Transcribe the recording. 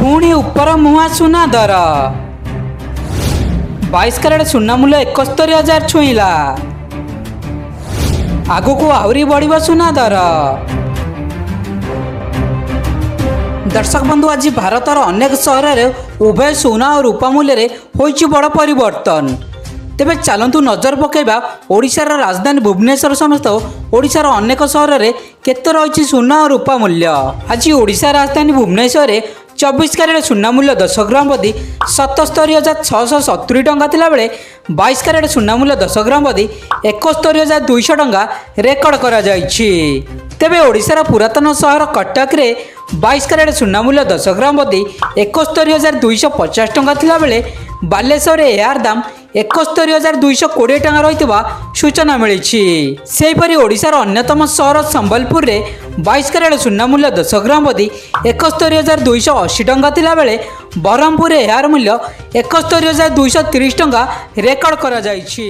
पुणी उपर मुहां सुना दर 22 कैरेट सुना मूल्य 71,000 छुईला। आगु आहरी बढ़ सुना दर। दर्शक बंधु आज भारतर अनेक सहर में उभय सुना और रूपा मूल्य होइछि बड़ परिवर्तन। तेबे चलतु नजर पकेबा ओडिशार राजधानी भुवनेश्वर समेत ओडिशार अनेक सहर में केते रही सुना और रूपा मूल्य। आज ओडिशा राजधानी भुवनेश्वर 24 कैरेट सुना मूल्य 10 ग्राम प्रति 77,670 टंका थिला बेले 22 कैरेट सुना मूल्य 10 ग्राम प्रति 71,200 टंका रेकर्ड करा जायछि। तेबे ओडिशार पुरातन सहर कटक रे 22 कैरेट सुना मूल्य 10 ग्राम प्रति 71,250 टंका थिला बेले बालेश्वर यार दाम 71,220 टंका रहितबा सूचना मिली। सेहीपरि ओडिशार अन्यतम सहर संबलपुर रे 22 कैरेट सुना मूल्य 10 ग्राम प्रति 71,280 टंका थिला बेले बरहमपुर यार मूल्य 71,230 टंका रेकर्ड करा जायछि।